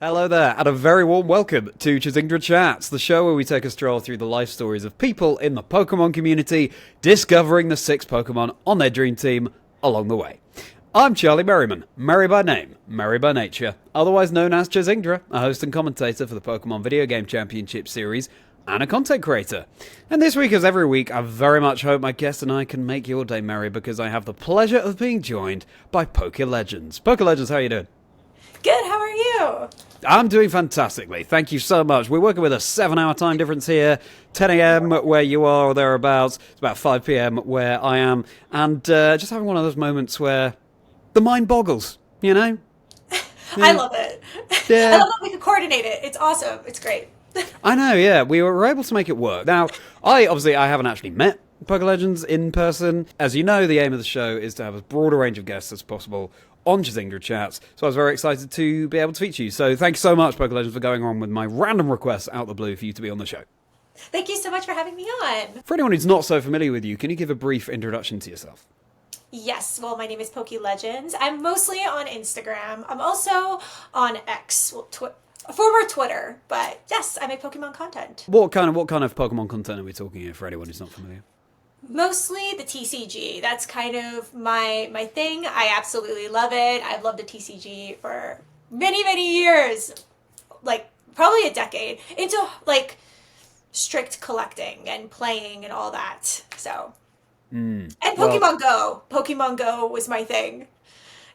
Hello there, and a very warm welcome to Chazingdra Chats, the show where we take a stroll through the life stories of people in the Pokemon community, discovering the 6 Pokemon on their dream team along the way. I'm Charlie Merriman, merry by name, merry by nature, otherwise known as Chazingdra, a host and commentator for the Pokemon Video Game Championship Series, and a content creator. And this week, as every week, I very much hope my guest and I can make your day merry because I have the pleasure of being joined by PokiLegends. PokiLegends, how are you doing? Good, how are you? I'm doing fantastically. Thank you so much. We're working with a 7-hour time difference here. 10 a.m. where you are or thereabouts. It's about 5 p.m. where I am. And just having one of those moments where the mind boggles, you know? I love it. Yeah. I love that we can coordinate it. It's awesome. It's great. I know, yeah. We were able to make it work. Now, I haven't actually met PokiLegends in person. As you know, the aim of the show is to have as broad a range of guests as possible on Chazingdra Chats, so I was very excited to be able to feature you. So thank you so much, PokiLegends, for going on with my random requests out of the blue for you to be on the show. Thank you so much for having me on. For anyone who's not so familiar with you, can you give a brief introduction to yourself? Yes, well, my name is PokiLegends. I'm mostly on Instagram. I'm also on X, former Twitter, but yes, I make Pokemon content. What kind of Pokemon content are we talking here for anyone who's not familiar? Mostly the TCG. That's kind of my thing. I absolutely love it. I've loved the TCG for many, many years. Like, probably a decade. Into, like, strict collecting and playing and all that. So. And Pokemon Go. Pokemon Go was my thing.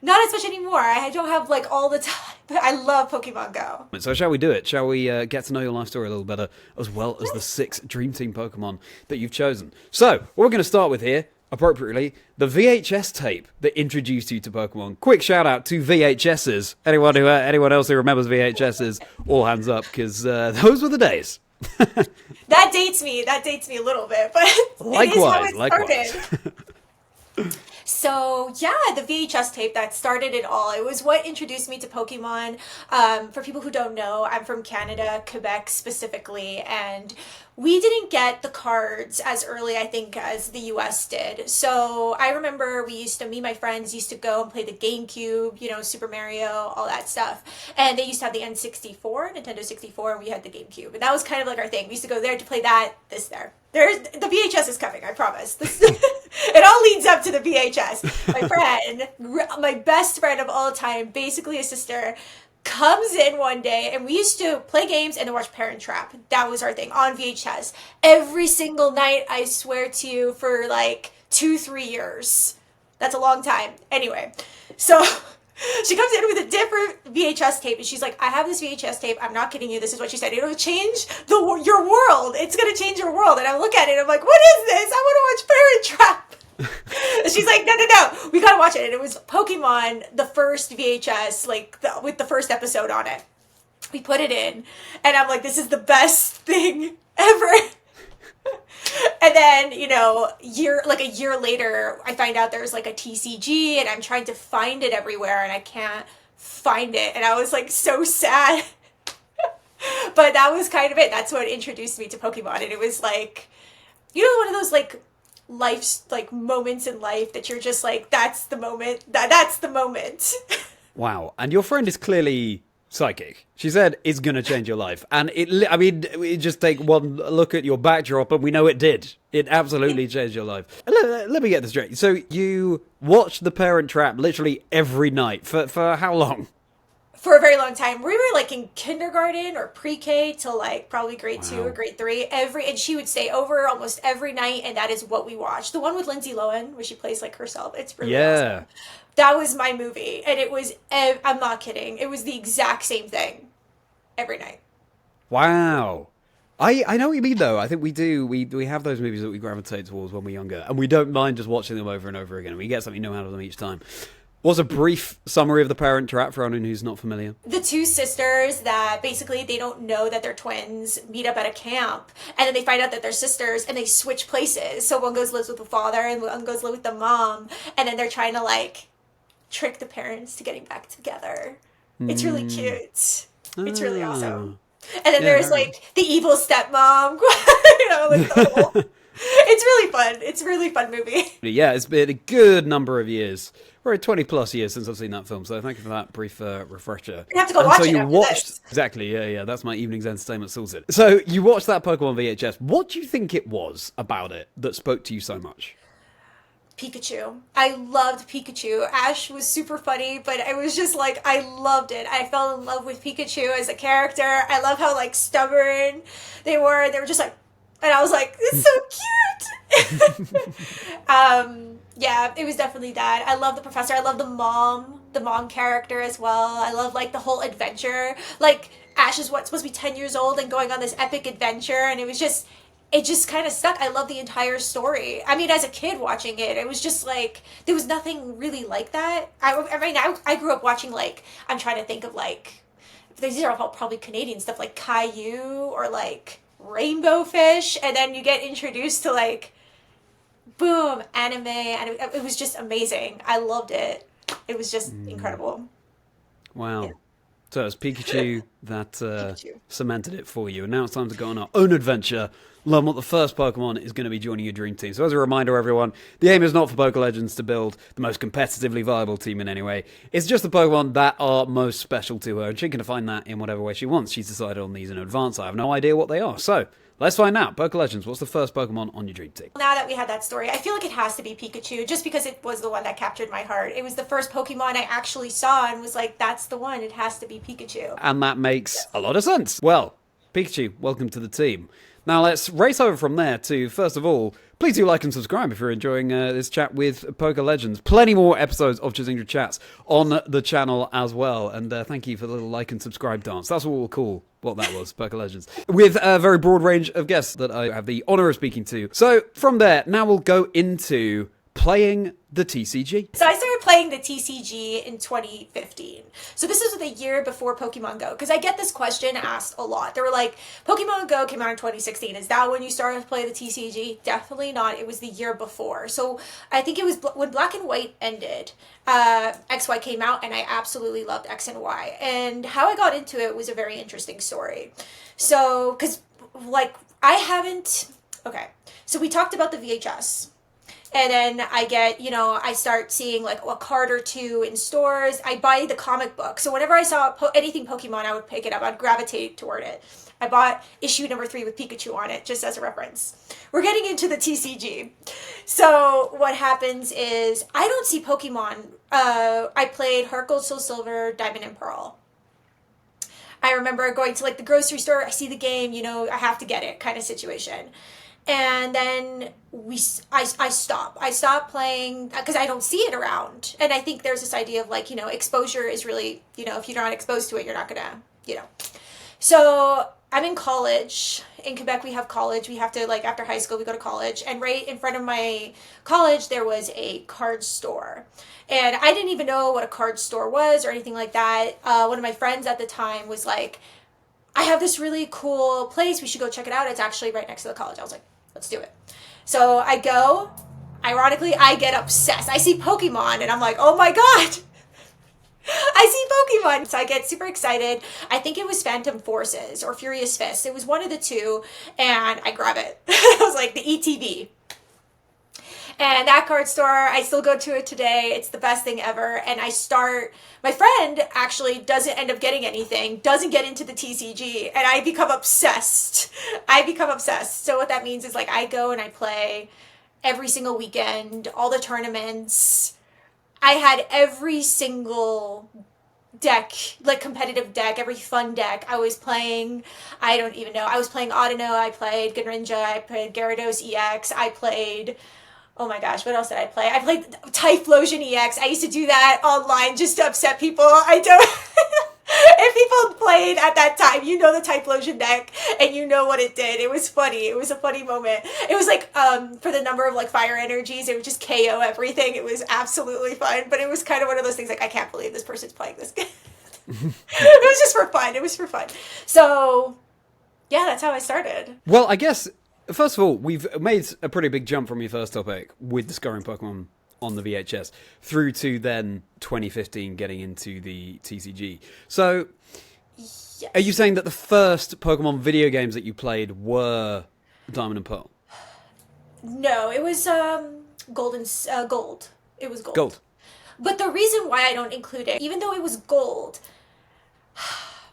Not as much anymore. I don't have, like, all the time. But I love Pokemon Go. So shall we do it? Shall we get to know your life story a little better, as well as the 6 Dream Team Pokemon that you've chosen? So, what we're going to start with here, appropriately, the VHS tape that introduced you to Pokemon. Quick shout out to VHSs. Anyone else who remembers VHSs, all hands up, because those were the days. That dates me a little bit, but likewise. So, yeah, the VHS tape that started it all. It was what introduced me to Pokemon. For people who don't know, I'm from Canada, Quebec specifically, and we didn't get the cards as early, I think, as the US did. So I remember me and my friends used to go and play the GameCube, Super Mario, all that stuff. And they used to have the N64, Nintendo 64, and we had the GameCube. And that was kind of like our thing. We used to go there to play that, there. The VHS is coming, I promise. It all leads up to the VHS. My best friend of all time, basically a sister, comes in one day, and we used to play games and then watch Parent Trap. That was our thing on VHS. Every single night, I swear to you, for like 2-3 years. That's a long time. Anyway, so she comes in with a different VHS tape, and she's like, I have this VHS tape. I'm not kidding you. This is what she said. It'll change your world. It's going to change your world. And I look at it, and I'm like, what is this? I want to watch Parent Trap. And she's like, no, we gotta watch it. And it was Pokemon, the first VHS, with the first episode on it. We put it in, and I'm like, this is the best thing ever. And then, a year later, I find out there's like a TCG, and I'm trying to find it everywhere, and I can't find it. And I was like so sad. But that was kind of it. That's what introduced me to Pokemon. And it was like, one of those life's moments in life that you're just like, that's the moment. That's the moment. Wow. And your friend is clearly psychic. She said it's going to change your life. And it just take one look at your backdrop and we know it did. It absolutely changed your life. Let me get this straight. So you watched The Parent Trap literally every night for how long? For a very long time. We were in kindergarten or pre-K till probably grade 2 or grade 3. And she would stay over almost every night, and that is what we watched. The one with Lindsay Lohan, where she plays herself. It's really awesome. That was my movie, and it was, I'm not kidding, it was the exact same thing every night. Wow. I know what you mean, though. I think we do. We have those movies that we gravitate towards when we're younger, and we don't mind just watching them over and over again. We get something new out of them each time. What's a brief summary of The Parent Trap for anyone who's not familiar? The 2 sisters that basically they don't know that they're twins meet up at a camp, and then they find out that they're sisters, and they switch places. So one lives with the father and one live with the mom, and then they're trying to trick the parents to getting back together. It's really cute. It's really awesome. And then there's the evil stepmom, the It's really fun. It's a really fun movie. Yeah, it's been a good number of years. Or 20 plus years since I've seen that film, so thank you for that brief refresher. You have to go and watch so it you after watched this. exactly, yeah, that's my evening's entertainment sorted. So you watched that Pokemon VHS. What do you think it was about it that spoke to you so much? Pikachu. I loved Pikachu. Ash was super funny, but I was just like, I loved it. I fell in love with Pikachu as a character. I love how like stubborn they were. They were just like, and I was like, it's so cute. Yeah, it was definitely that. I love the professor. I love the mom character as well. I love like the whole adventure. Like Ash is supposed to be 10 years old and going on this epic adventure, and it just kind of stuck. I love the entire story. I mean, as a kid watching it, it was just like there was nothing really like that. I grew up watching like I'm trying to think of like these are all probably Canadian stuff like Caillou or like Rainbow Fish, and then you get introduced to like boom anime, and it was just amazing. I loved it. It was just incredible. Wow. Yeah. So it was Pikachu that Pikachu. cemented it for you. And now it's time to go on our own adventure. Learn what the first Pokemon is going to be joining your dream team. So as a reminder, everyone, the aim is not for PokiLegends to build the most competitively viable team in any way. It's just the Pokemon that are most special to her. And she can define that in whatever way she wants. She's decided on these in advance. I have no idea what they are. So let's find out. PokiLegends, what's the first Pokemon on your dream team? Now that we had that story, I feel like it has to be Pikachu, just because it was the one that captured my heart. It was the first Pokemon I actually saw and was like, that's the one. It has to be Pikachu. And that makes a lot of sense. Well, Pikachu, welcome to the team. Now let's race over from there to, first of all, please do like and subscribe if you're enjoying this chat with PokiLegends. Plenty more episodes of Chazingdra Chats on the channel as well. And thank you for the little like and subscribe dance. That's what we'll call what that was, PokiLegends. With a very broad range of guests that I have the honour of speaking to. So from there, now we'll go into playing the TCG. So I started playing the TCG in 2015. So this is the year before Pokemon Go, because I get this question asked a lot. They were like, Pokemon Go came out in 2016. Is that when you started to play the TCG? Definitely not. It was the year before. So I think it was when Black and White ended, XY came out, and I absolutely loved X and Y. And how I got into it was a very interesting story. So, because like okay. So we talked about the VHS. And then I start seeing like a card or two in stores. I buy the comic book. So whenever I saw anything Pokemon, I would pick it up. I'd gravitate toward it. I bought issue number 3 with Pikachu on it, just as a reference. We're getting into the TCG. So what happens is I don't see Pokemon. I played Heart Gold, Soul Silver, Diamond and Pearl. I remember going to like the grocery store. I see the game, I have to get it kind of situation. And then I stop. I stop playing because I don't see it around. And I think there's this idea of like, exposure is really, if you're not exposed to it, you're not gonna, So I'm in college. In Quebec, we have college. We have to, like, after high school, we go to college. And right in front of my college, there was a card store. And I didn't even know what a card store was or anything like that. One of my friends at the time was like, I have this really cool place. We should go check it out. It's actually right next to the college. I was like, let's do it. So I go. Ironically, I get obsessed. I see Pokemon, and I'm like, oh my god. I see Pokemon. So I get super excited. I think it was Phantom Forces or Furious Fist. It was one of the two, and I grab it. I was like, the ETB. And that card store, I still go to it today. It's the best thing ever. And my friend actually doesn't end up getting anything, doesn't get into the TCG, and I become obsessed. So what that means is like I go and I play every single weekend, all the tournaments. I had every single deck, like competitive deck, every fun deck I was playing. I don't even know. I was playing Audino, I played Greninja, I played Gyarados EX, I played... Oh my gosh, what else did I play? I played Typhlosion EX. I used to do that online just to upset people. I don't... If people played at that time, you know the Typhlosion deck, and you know what it did. It was funny. It was a funny moment. It was like, for the number of like fire energies, it would just KO everything. It was absolutely fun, but it was kind of one of those things like, I can't believe this person's playing this game. It was just for fun. It was for fun. So, yeah, that's how I started. Well, I guess... First of all, we've made a pretty big jump from your first topic with discovering Pokemon on the VHS through to then 2015 getting into the TCG. So, Yes. Are you saying that the first Pokemon video games that you played were Diamond and Pearl? No, it was gold. It was gold. Gold. But the reason why I don't include it, even though it was gold,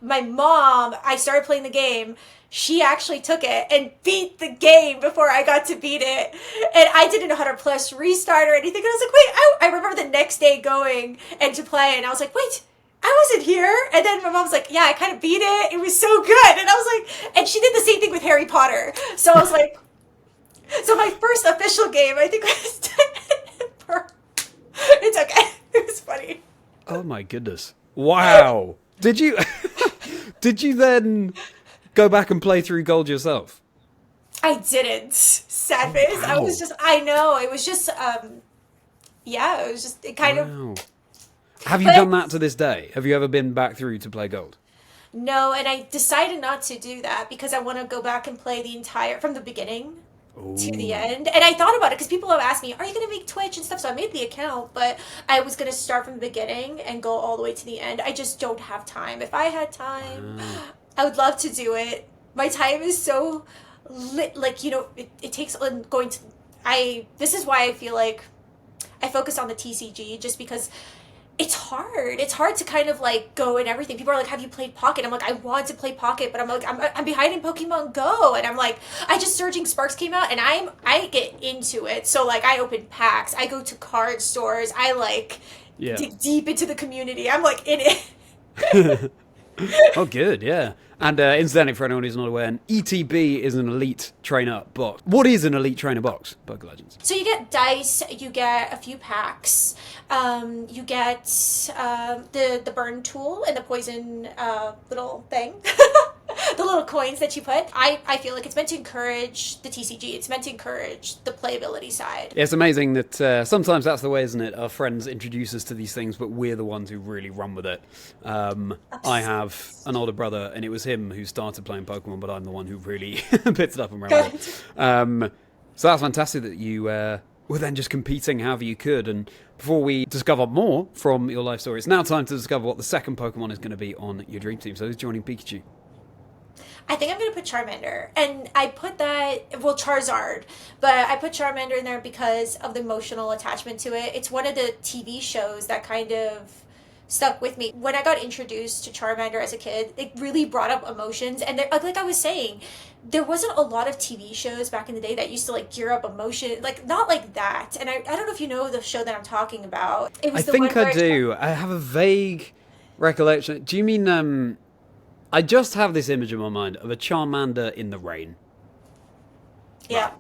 my mom, I started playing the game. She actually took it and beat the game before I got to beat it. And I didn't 100+ restart or anything. And I was like, wait, I remember the next day going and to play. And I was like, wait, I wasn't here. And then my mom was like, yeah, I kind of beat it. It was so good. And I was like, and she did the same thing with Harry Potter. So I was like, so my first official game, I think was it's okay. It was funny. Oh my goodness. Wow. Did you did you then go back and play through Gold yourself? I didn't. Sad face. Wow. I was just, I know. It was just, yeah, it was just, it kind of. Have you done that to this day? Have you ever been back through to play Gold? No, and I decided not to do that because I want to go back and play the entire, from the beginning to the end. And I thought about it because people have asked me, are you going to make Twitch and stuff? So I made the account, but I was going to start from the beginning and go all the way to the end. I just don't have time. If I had time, I would love to do it. My time is so like, you know, it takes going to, this is why I feel like I focus on the TCG just because it's hard. It's hard to kind of like go and everything. People are like, have you played Pocket? I'm like, I want to play Pocket, but I'm like, I'm behind in Pokemon Go. And I'm like, I just Surging Sparks came out and I get into it. So like I open packs, I go to card stores, I like dig deep into the community. I'm like in it. Oh, good, yeah. And incidentally, for anyone who's not aware, an ETB is an Elite Trainer box. What is an Elite Trainer box, PokiLegends? So you get dice, you get a few packs, you get the burn tool and the poison little thing. The little coins that you put. I feel like it's meant to encourage the TCG. It's meant to encourage the playability side. It's amazing that sometimes that's the way, isn't it? Our friends introduce us to these things, but we're the ones who really run with it. I have an older brother, and it was him who started playing Pokemon, but I'm the one who really picked it up and ran with it. So that's fantastic that you were then just competing however you could. And before we discover more from your life story, it's now time to discover what the second Pokemon is going to be on your dream team. So who's joining Pikachu? I think I'm going to put Charmander. And I put that, well, Charizard. But I put Charmander in there because of the emotional attachment to it. It's one of the TV shows that kind of stuck with me. When I got introduced to Charmander as a kid, it really brought up emotions. And like I was saying, there wasn't a lot of TV shows back in the day that used to like gear up emotion, like not like that. And I don't know if you know the show that I'm talking about. It was I think I do. I have a vague recollection. Do you mean I just have this image in my mind of a Charmander in the rain. Yeah. Right.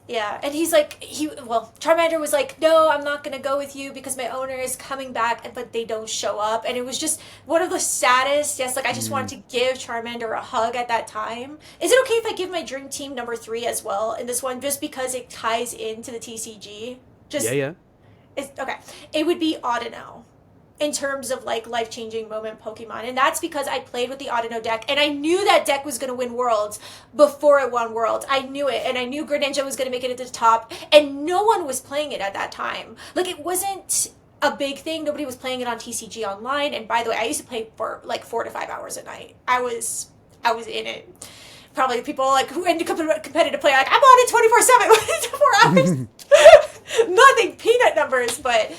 Yeah. And he's like, Charmander was like, no, I'm not going to go with you because my owner is coming back, but they don't show up. And it was just one of the saddest. Yes, like I just wanted to give Charmander a hug at that time. Is it okay if I give my dream team number 3 as well in this one, just because it ties into the TCG? Yeah. Okay. It would be Audino. In terms of like life-changing moment Pokemon. And that's because I played with the Audino deck and I knew that deck was going to win Worlds before it won Worlds. I knew it, and I knew Greninja was going to make it at the top, and no one was playing it at that time. Like it wasn't a big thing. Nobody was playing it on TCG Online. And by the way, I used to play for like 4 to 5 hours a night. I was in it. Probably people like who into competitive play like, I'm on it 24/7 4 hours. Nothing, peanut numbers, but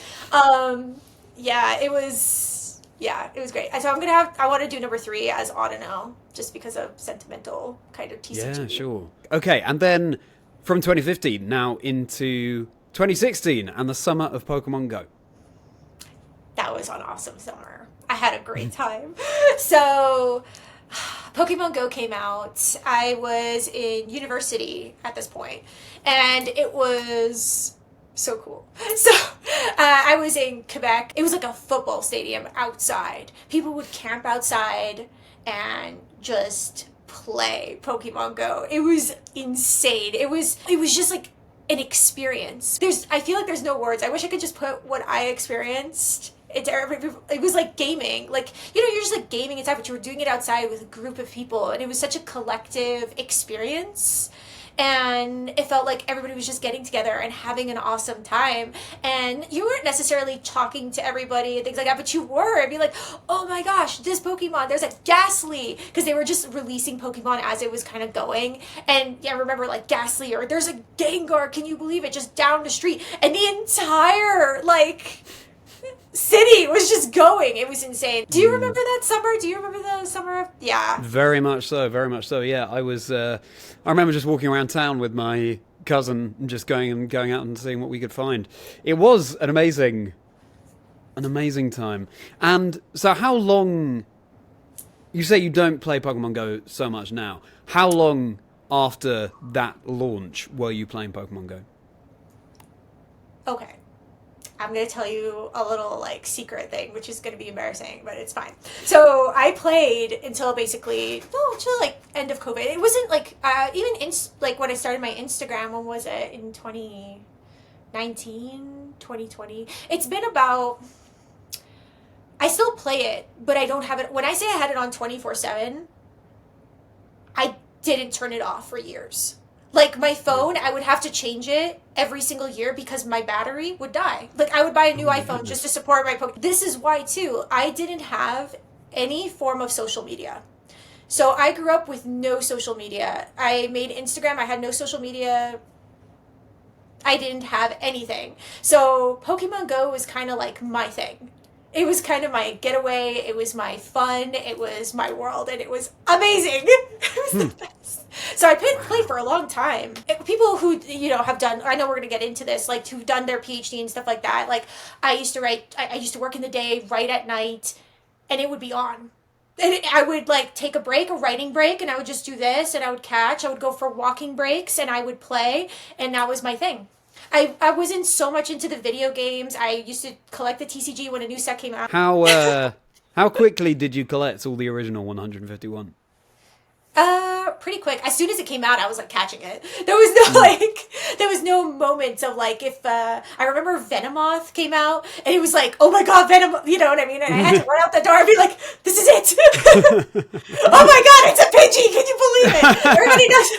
yeah, it was great. So I want to do number 3 as Audino, just because of sentimental kind of TCG. Yeah, sure. Okay, and then from 2015 now into 2016 and the Summer of Pokémon GO. That was an awesome summer. I had a great time. So Pokemon Go came out. I was in university at this point, and it was so cool. So I was in Quebec. It was like a football stadium outside. People would camp outside and just play Pokemon Go. It was insane. It was just like an experience. I feel like there's no words. I wish I could just put what I experienced. It was like gaming. Like, you know, you're just like gaming inside, but you were doing it outside with a group of people, and it was such a collective experience. and it felt like everybody was just getting together and having an awesome time. And you weren't necessarily talking to everybody and things like that, but you were. It'd be like, oh my gosh, this Pokemon, there's a Ghastly, because they were just releasing Pokemon as it was kind of going. And yeah, I remember like Ghastly, or there's a Gengar, can you believe it, just down the street, and the entire like city was just going. It was insane. Do you remember that summer? Do you remember the summer of... Yeah. Very much so, very much so. Yeah, I remember just walking around town with my cousin and just going out and seeing what we could find. It was an amazing time. And so how long... You say you don't play Pokemon Go so much now. How long after that launch were you playing Pokemon Go? Okay. I'm going to tell you a little like secret thing, which is going to be embarrassing, but it's fine. So I played until basically, until like end of COVID. It wasn't like, like when I started my Instagram, when was it? In 2019, 2020. It's been about, I still play it, but I don't have it. When I say I had it on 24/7, I didn't turn it off for years. Like, my phone, I would have to change it every single year because my battery would die. Like, I would buy a new iPhone just to support my Pokemon. This is why, too, I didn't have any form of social media. So I grew up with no social media. I made Instagram. I had no social media. I didn't have anything. So Pokemon Go was kind of like my thing. It was kind of my getaway. It was my fun. It was my world. And it was amazing. It was the best. So I played for a long time. People who, have done, I know we're going to get into this, like, who've done their PhD and stuff like that. Like, I used to work in the day, write at night, and it would be on. And I would, like, take a writing break, and I would just do this, and I would go for walking breaks, and I would play, and that was my thing. I wasn't so much into the video games. I used to collect the TCG when a new set came out. How quickly did you collect all the original 151? Pretty quick. As soon as it came out, I was like catching it. There was no moment of like, if I remember Venomoth came out and it was like, oh my god, Venom, you know what I mean? And I had to run out the door and be like, this is it. Oh my god, it's a Pidgey. Can you believe it? Everybody knows.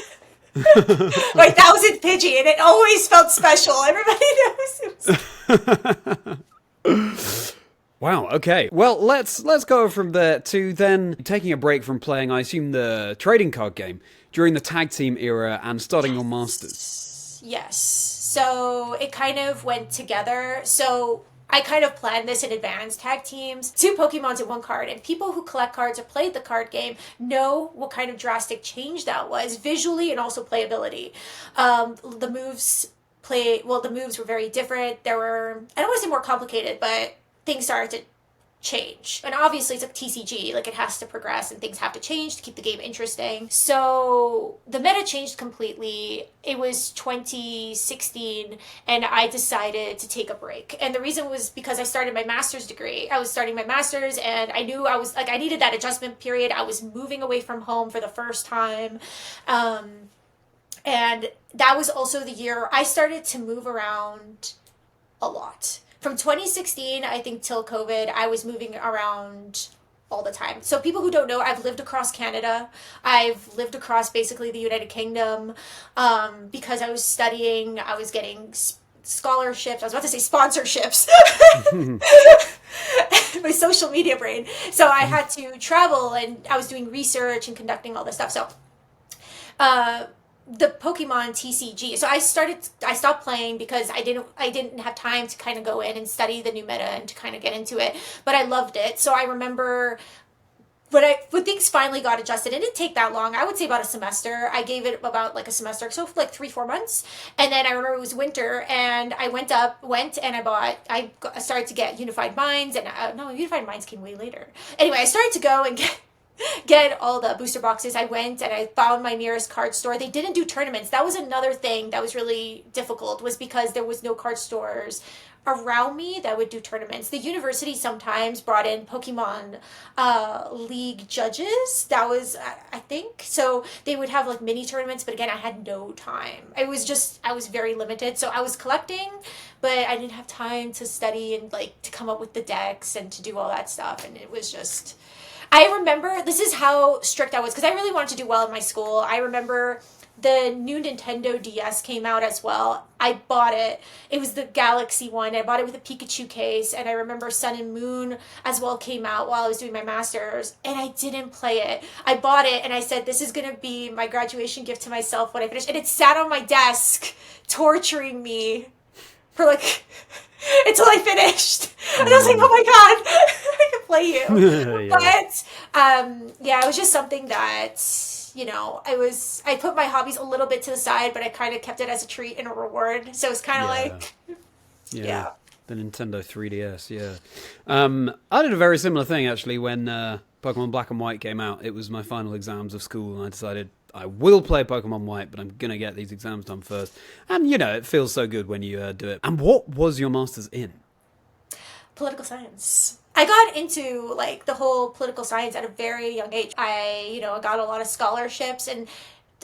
My 1,000th Pidgey, and it always felt special. Everybody knows. Wow, okay. Well, let's go from there to then taking a break from playing, I assume, the trading card game during the tag team era and starting your Masters. Yes. So it kind of went together. So I kind of planned this in advance. Tag teams, 2 Pokemons in 1 card. And people who collect cards or played the card game know what kind of drastic change that was, visually and also playability. The moves were very different. There were, I don't want to say more complicated, but things started to change. And obviously it's a TCG, like it has to progress and things have to change to keep the game interesting. So the meta changed completely. It was 2016 and I decided to take a break. And the reason was because I started my master's degree. I was starting my master's and I knew I needed that adjustment period. I was moving away from home for the first time. And that was also the year I started to move around a lot. From 2016, I think, till COVID, I was moving around all the time. So people who don't know, I've lived across Canada. I've lived across basically the United Kingdom because I was studying. I was getting scholarships. I was about to say sponsorships. My social media brain. So I had to travel and I was doing research and conducting all this stuff. So the Pokemon TCG. So I stopped playing because I didn't have time to kind of go in and study the new meta and to kind of get into it, but I loved it. So I remember when things finally got adjusted, it didn't take that long. I would say about a semester. I gave it about like a semester, so like 3-4 months. And then I remember it was winter and I went and I started to get Unified Minds and no, Unified Minds came way later. Anyway, I started to go and get all the booster boxes. I went and I found my nearest card store. They didn't do tournaments. That was another thing that was really difficult, was because there was no card stores around me that would do tournaments. The university sometimes brought in Pokemon League judges. That was, I think. So they would have like mini tournaments, but again, I had no time. I was very limited. So I was collecting, but I didn't have time to study and like to come up with the decks and to do all that stuff. And it was just... I remember, this is how strict I was, because I really wanted to do well in my school. I remember the new Nintendo DS came out as well. I bought it. It was the Galaxy one. I bought it with a Pikachu case, and I remember Sun and Moon as well came out while I was doing my master's, and I didn't play it. I bought it, and I said, this is going to be my graduation gift to myself when I finish. And it sat on my desk, torturing me for like until I finished. And I was like, oh my god, I can play you. Yeah. But yeah, it was just something that, you know, I put my hobbies a little bit to the side, but I kind of kept it as a treat and a reward. So it's kind of like, yeah. The Nintendo 3DS, yeah. I did a very similar thing, actually, when Pokemon Black and White came out. It was my final exams of school, and I decided I will play Pokemon White, but I'm going to get these exams done first. And, you know, it feels so good when you do it. And what was your master's in? Political science. I got into, like, the whole political science at a very young age. I got a lot of scholarships, and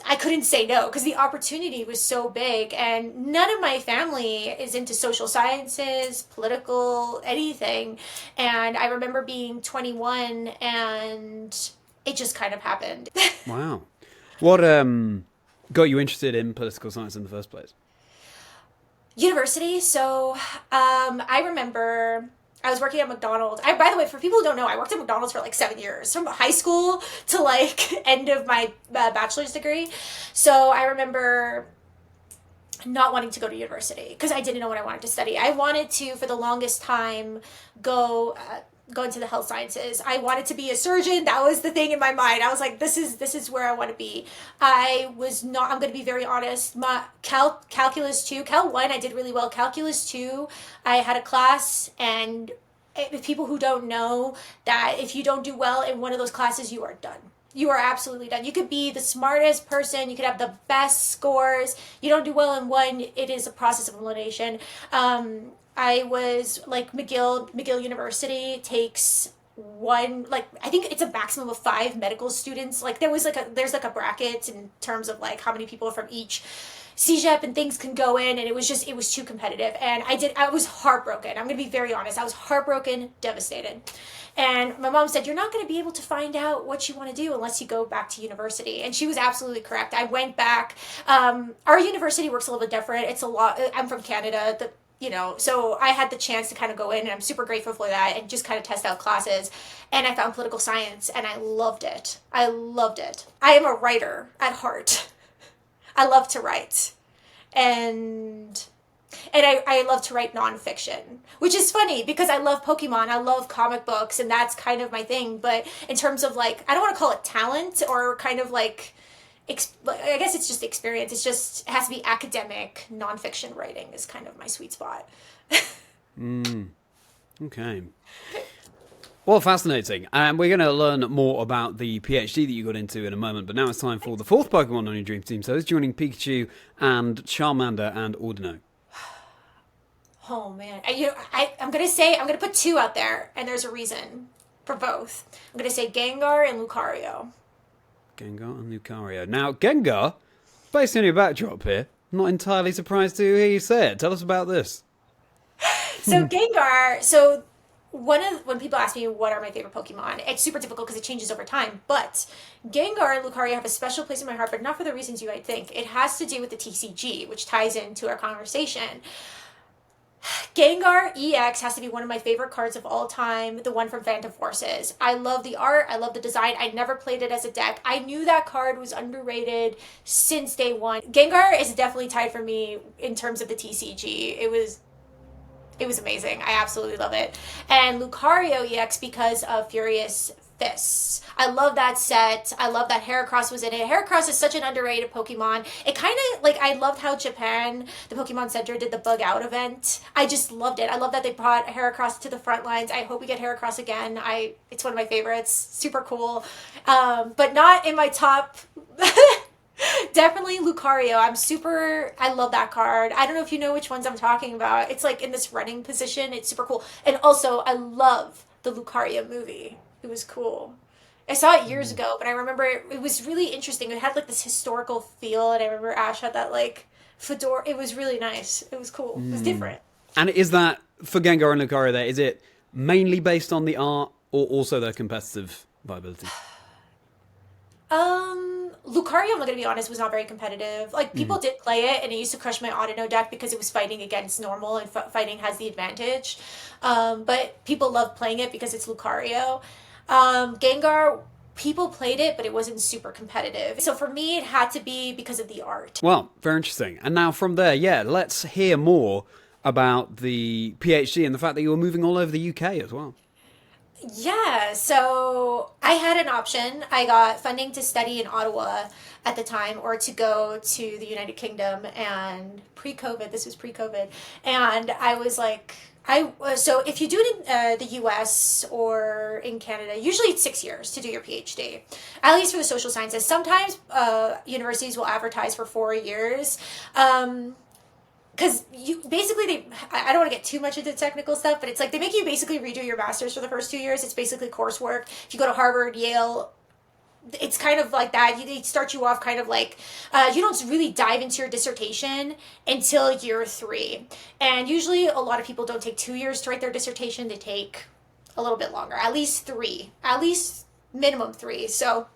I couldn't say no because the opportunity was so big, and none of my family is into social sciences, political, anything. And I remember being 21 and it just kind of happened. Wow. What got you interested in political science in the first place? University. So I remember I was working at McDonald's. By the way, for people who don't know, I worked at McDonald's for like 7 years, from high school to like end of my bachelor's degree. So I remember not wanting to go to university because I didn't know what I wanted to study. I wanted to, for the longest time, go into the health sciences. I wanted to be a surgeon. That was the thing in my mind. I was like, this is where I want to be. I'm going to be very honest. My calculus 2, Cal 1, I did really well. Calculus 2, I had a class, and if people who don't know that if you don't do well in one of those classes, you are done. You are absolutely done. You could be the smartest person. You could have the best scores. You don't do well in one, it is a process of elimination. I was like McGill University takes I think it's a maximum of 5 medical students. Like there's like a bracket in terms of like how many people from each CJEP and things can go in, and it was too competitive. And I was heartbroken. I'm going to be very honest. I was heartbroken, devastated. And my mom said, you're not going to be able to find out what you want to do unless you go back to university. And she was absolutely correct. I went back. Our university works a little bit different. It's a lot. I'm from Canada. So I had the chance to kind of go in, and I'm super grateful for that, and just kind of test out classes. And I found political science, and I loved it. I am a writer at heart. I love to write. And I love to write nonfiction, which is funny because I love Pokemon, I love comic books, and that's kind of my thing. But in terms of like, I don't want to call it talent or kind of like, I guess it's just experience. It has to be academic. Nonfiction writing is kind of my sweet spot. Okay. Well, fascinating. And we're going to learn more about the PhD that you got into in a moment. But now it's time for the 4th Pokemon on your dream team. So it's joining Pikachu and Charmander and Ordino. Oh, man. I'm going to put 2 out there, and there's a reason for both. I'm going to say Gengar and Lucario. Gengar and Lucario. Now, Gengar, based on your backdrop here, I'm not entirely surprised to hear you say it. Tell us about this. So Gengar, when people ask me what are my favorite Pokemon, it's super difficult because it changes over time. But Gengar and Lucario have a special place in my heart, but not for the reasons you might think. It has to do with the TCG, which ties into our conversation. Gengar EX has to be one of my favorite cards of all time, the one from Phantom Forces. I love the art, I love the design. I never played it as a deck. I knew that card was underrated since day one. Gengar is definitely tied for me in terms of the TCG. It was amazing. I absolutely love it. And Lucario EX because of Furious Fists. I love that set. I love that Heracross was in it. Heracross is such an underrated Pokemon. It kind of, like, I loved how Japan, the Pokemon Center, did the Bug Out event. I just loved it. I love that they brought Heracross to the front lines. I hope we get Heracross again. It's one of my favorites. Super cool. But not in my top... Definitely Lucario. I love that card. I don't know if you know which ones I'm talking about. It's like in this running position. It's super cool. And also, I love the Lucario movie. It was cool. I saw it years ago, but I remember it was really interesting. It had like this historical feel, and I remember Ash had that like fedora. It was really nice. It was cool. It was different. And is that, for Gengar and Lucario there, is it mainly based on the art or also their competitive viability? Lucario, I'm gonna be honest, was not very competitive. Like, people did play it, and it used to crush my Audino deck because it was fighting against normal, and fighting has the advantage. But people love playing it because it's Lucario. Gengar, people played it, but it wasn't super competitive. So for me, it had to be because of the art. Well, very interesting. And now from there, yeah, let's hear more about the PhD and the fact that you were moving all over the UK as well. Yeah, so I had an option. I got funding to study in Ottawa at the time, or to go to the United Kingdom, and pre-COVID, this was pre-COVID, and I was like, so if you do it in the US or in Canada, usually it's 6 years to do your PhD, at least for the social sciences. Sometimes universities will advertise for 4 years. Because you basically, I don't want to get too much into technical stuff, but it's like they make you basically redo your master's for the first 2 years. It's basically coursework. If you go to Harvard, Yale, it's kind of like that. They start you off kind of like, you don't really dive into your dissertation until year 3. And usually a lot of people don't take 2 years to write their dissertation. They take a little bit longer, at least 3, at least minimum 3. So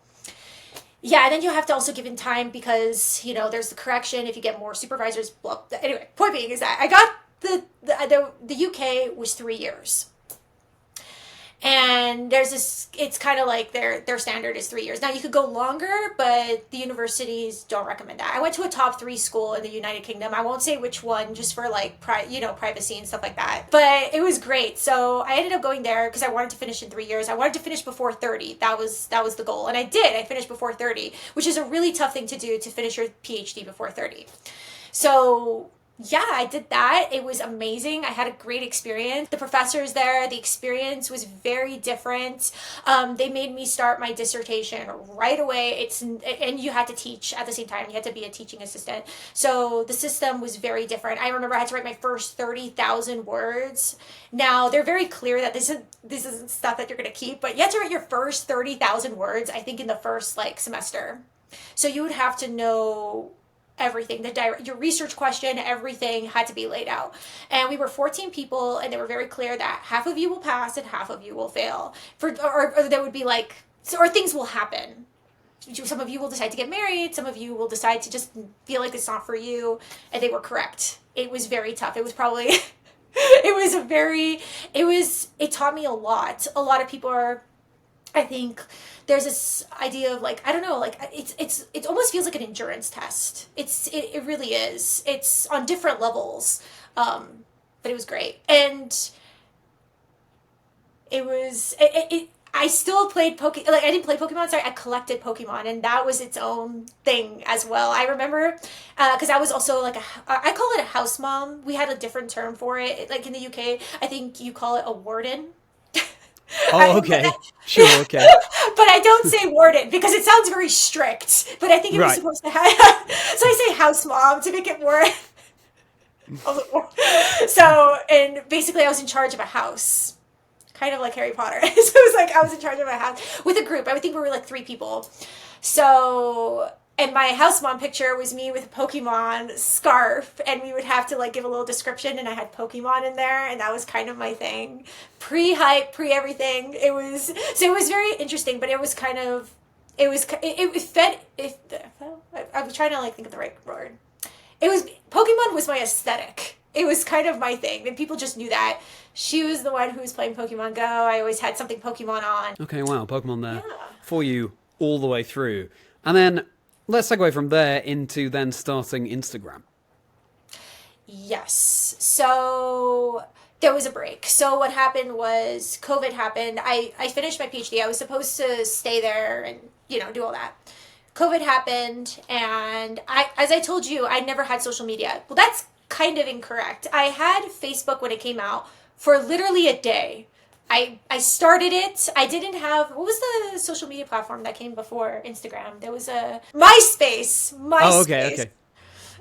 yeah, and then you have to also give in time because, there's the correction if you get more supervisors. Well, anyway, point being is that I got the UK was 3 years. And there's this, it's kind of like their standard is 3 years. Now you could go longer, but the universities don't recommend that. I went to a top 3 school in the United Kingdom. I won't say which one, just for like, privacy and stuff like that. But it was great. So I ended up going there because I wanted to finish in 3 years. I wanted to finish before 30. That was the goal. And I did. I finished before 30, which is a really tough thing to do, to finish your PhD before 30. So yeah, I did that. It was amazing. I had a great experience. The professors there, the experience was very different. They made me start my dissertation right away. And you had to teach at the same time. You had to be a teaching assistant. So the system was very different. I remember I had to write my first 30,000 words. Now, they're very clear that this isn't stuff that you're going to keep, but you had to write your first 30,000 words, I think, in the first semester. So you would have to know everything, your research question, everything had to be laid out. And we were 14 people, and they were very clear that half of you will pass and half of you will fail. Or there would be or things will happen. Some of you will decide to get married, some of you will decide to just feel like it's not for you, and they were correct. It was very tough. It was probably it taught me a lot. A lot of people are, I think there's this idea of I don't know, it almost feels like an endurance test. It really is. It's on different levels. But it was great. And it was, I still played I didn't play Pokemon, sorry, I collected Pokemon, and that was its own thing as well. I remember, because I was also I call it a house mom. We had a different term for it. In the UK, I think you call it a warden. Oh, okay. Sure, okay. But I don't say warden because it sounds very strict. But I think it was supposed to have. So I say house mom to make it more. So, and basically I was in charge of a house. Kind of like Harry Potter. So it was I was in charge of a house with a group. I would think we were 3 people. So, and my house mom picture was me with a Pokemon scarf, and we would have to give a little description, and I had Pokemon in there, and that was kind of my thing. Pre-hype, pre-everything. It was very interesting, but it was kind of, I'm trying to think of the right word. Pokemon was my aesthetic. It was kind of my thing, and people just knew that. She was the one who was playing Pokemon Go. I always had something Pokemon on. Okay, wow, Pokemon there for you all the way through. And then let's segue from there into then starting Instagram. Yes. So there was a break. So what happened was COVID happened. I finished my PhD. I was supposed to stay there and, do all that. COVID happened, and as I told you, I never had social media. Well, that's kind of incorrect. I had Facebook when it came out for literally a day. I started it. I didn't have, what was the social media platform that came before Instagram? There was a MySpace. Oh, okay.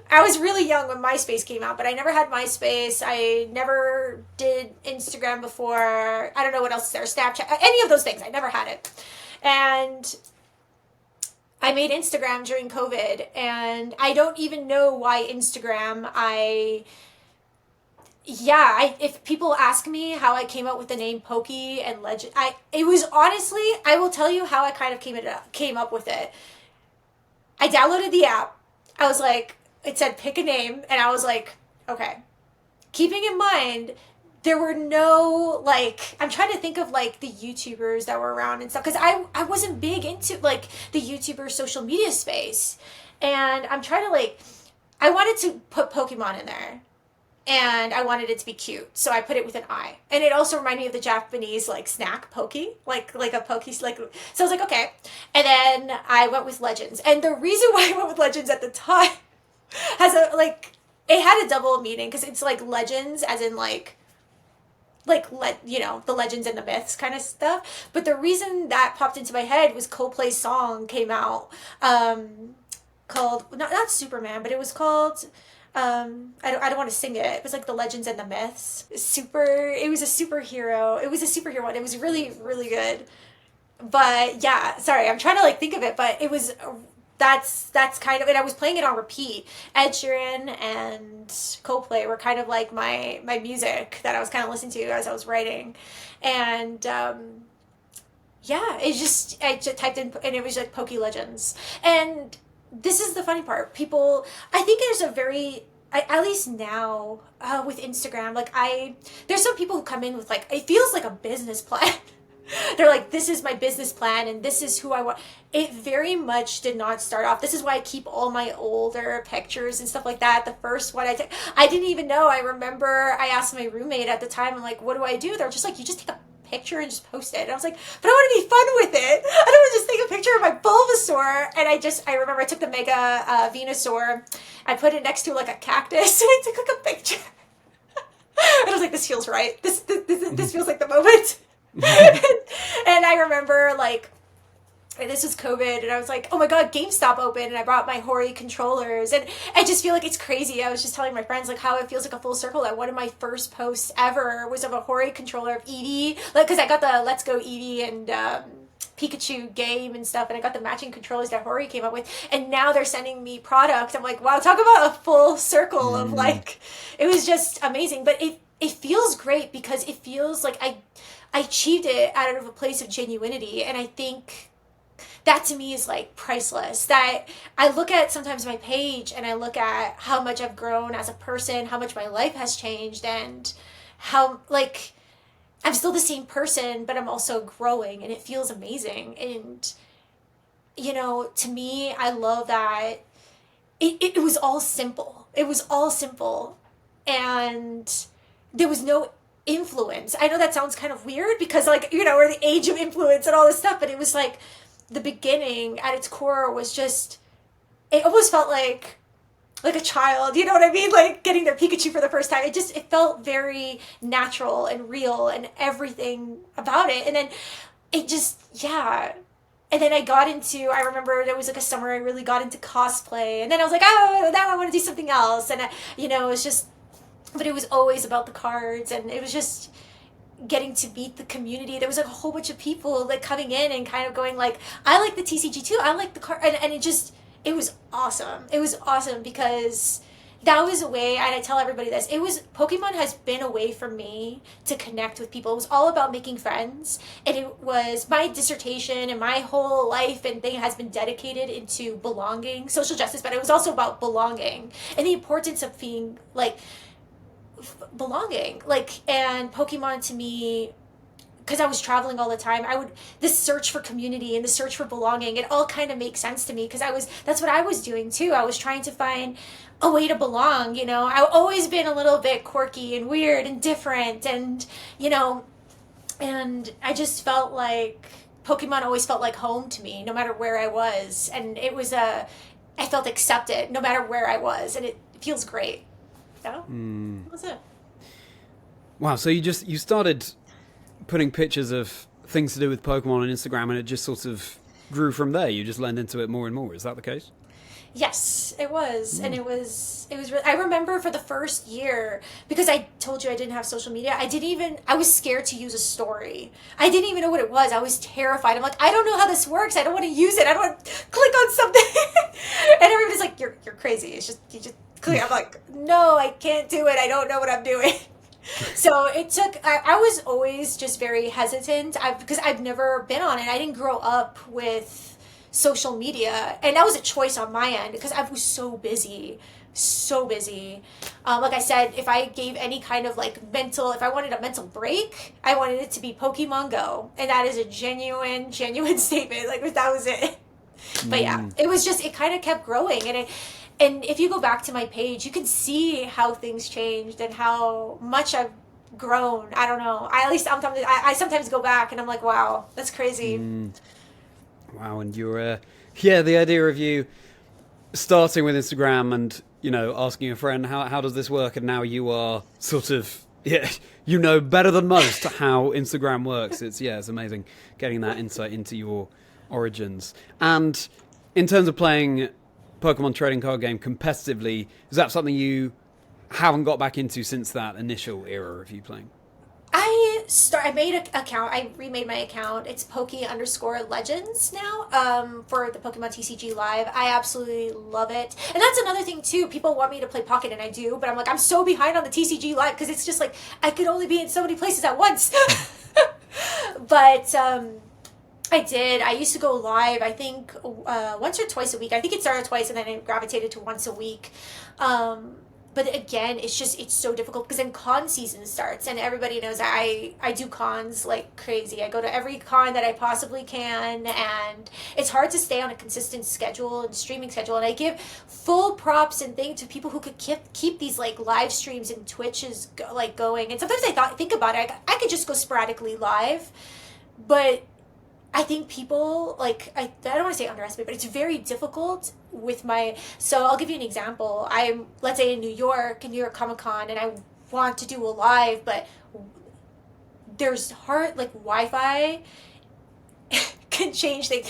I was really young when MySpace came out, but I never had MySpace. I never did Instagram before. I don't know what else is there. Snapchat, any of those things. I never had it. And I made Instagram during COVID, and I don't even know why Instagram. Yeah, if people ask me how I came up with the name Pokey and Legend, it was honestly, I will tell you how I kind of came up with it. I downloaded the app. I was like, it said pick a name, and I was like, okay. Keeping in mind, there were no, like, I'm trying to think of like the YouTubers that were around and stuff, because I wasn't big into like the YouTuber social media space, and I'm trying to like, I wanted to put Pokemon in there, and I wanted it to be cute, so I put it with an I. And it also reminded me of the Japanese like snack Poke, like a Poke, like, so I was like, okay. And then I went with Legends, and the reason why I went with Legends at the time has a like, it had a double meaning, because it's like legends as in like the legends and the myths kind of stuff. But the reason that popped into my head was Coldplay's song came out, called not Superman, but it was called, I don't want to sing it. It was like the legends and the myths. It was a superhero. It was a superhero one. It was really, really good. But yeah, sorry, I'm trying to like think of it, but it was, that's kind of, and I was playing it on repeat. Ed Sheeran and Coldplay were kind of like my music that I was kind of listening to as I was writing. And yeah, I just typed in, and it was like PokiLegends. And this is the funny part. People, I think there's a very, at least now, with Instagram, like there's some people who come in with like, it feels like a business plan. They're like, this is my business plan and this is who I want. It very much did not start off. This is why I keep all my older pictures and stuff like that. The first one I didn't even know. I remember I asked my roommate at the time, I'm like, what do I do? They're just like, you just take a picture and just post it. And I was like, but I want to be fun with it. I don't want to just take a picture of my Bulbasaur. And I remember I took the Mega Venusaur. I put it next to like a cactus and I took like a picture. And I was like, this feels right. This feels like the moment. And I remember like, this was COVID, and I was like, oh my god, GameStop opened, and I brought my Hori controllers, and I just feel like it's crazy. I was just telling my friends like how it feels like a full circle, that one of my first posts ever was of a Hori controller of Eevee, like, because I got the Let's Go Eevee and Pikachu game and stuff, and I got the matching controllers that Hori came up with, and now they're sending me product. I'm like, wow, talk about a full circle of like, it was just amazing. But it feels great because it feels like I achieved it out of a place of genuinity, and I think that to me is like priceless. That I look at sometimes my page and I look at how much I've grown as a person, how much my life has changed, and how like I'm still the same person, but I'm also growing, and it feels amazing. And you know, to me, I love that it was all simple. It was all simple, and there was no influence. I know that sounds kind of weird because like, you know, we're the age of influence and all this stuff, but it was like the beginning at its core was just, it almost felt like a child, you know what I mean? Like getting their Pikachu for the first time. It felt very natural and real and everything about it. And then it just, yeah. And then I remember there was like a summer I really got into cosplay, and then I was like, oh, now I want to do something else. And you know, it was just, but it was always about the cards, and it was just getting to meet the community. There was like a whole bunch of people like coming in and kind of going like, I like the TCG too, I like the card, and it was awesome. It was awesome because that was a way, and I tell everybody this, Pokemon has been a way for me to connect with people. It was all about making friends, and it was my dissertation, and my whole life and thing has been dedicated into belonging, social justice, but it was also about belonging and the importance of being like belonging, like, and Pokemon to me, because I was traveling all the time, this search for community and the search for belonging, it all kind of makes sense to me because that's what I was doing too. I was trying to find a way to belong, you know. I've always been a little bit quirky and weird and different, and you know, and I just felt like Pokemon always felt like home to me no matter where I was, and I felt accepted no matter where I was, and it feels great. Yeah, that was it. Wow, so you started putting pictures of things to do with Pokemon on Instagram, and it just sort of grew from there. You just leaned into it more and more. Is that the case? Yes, it was. And it was really, I remember for the first year, because I told you I didn't have social media, I was scared to use a story. I didn't even know what it was. I was terrified. I'm like, I don't know how this works. I don't want to use it. I don't want to click on something. And everybody's like, you're crazy. You just click. I'm like, no, I can't do it. I don't know what I'm doing. So it took, I was always just very hesitant because I've never been on it. I didn't grow up with social media. And that was a choice on my end because I was so busy. So busy. Like I said, if I gave any kind of like if I wanted a mental break, I wanted it to be Pokemon Go. And that is a genuine statement. Like that was it. But yeah, it was just, it kind of kept growing. And if you go back to my page, you can see how things changed and how much I've grown. I don't know. I sometimes go back and I'm like, wow, that's crazy. Wow, and you're, the idea of you starting with Instagram and, asking a friend, how does this work? And now you are sort of, better than most how Instagram works. It's amazing getting that insight into your origins. And in terms of playing Pokemon trading card game competitively, is that something you haven't got back into since that initial era of you playing? I made an account. I remade my account. It's Poki_Legends now for the Pokemon TCG Live. I absolutely love it. And that's another thing too. People want me to play Pocket and I do, but I'm like, I'm so behind on the TCG Live because it's just like I could only be in so many places at once. But I did. I used to go live, I think, once or twice a week. I think it started twice and then it gravitated to once a week. But again, it's so difficult because then con season starts and everybody knows I do cons like crazy. I go to every con that I possibly can and it's hard to stay on a consistent schedule and streaming schedule. And I give full props and thing to people who could keep these like live streams and Twitches going. And sometimes think about it, I could just go sporadically live, but I think people, I don't want to say underestimate, but it's very difficult with so I'll give you an example. I'm, let's say in New York Comic Con, and I want to do a live, but there's Wi-Fi can change things,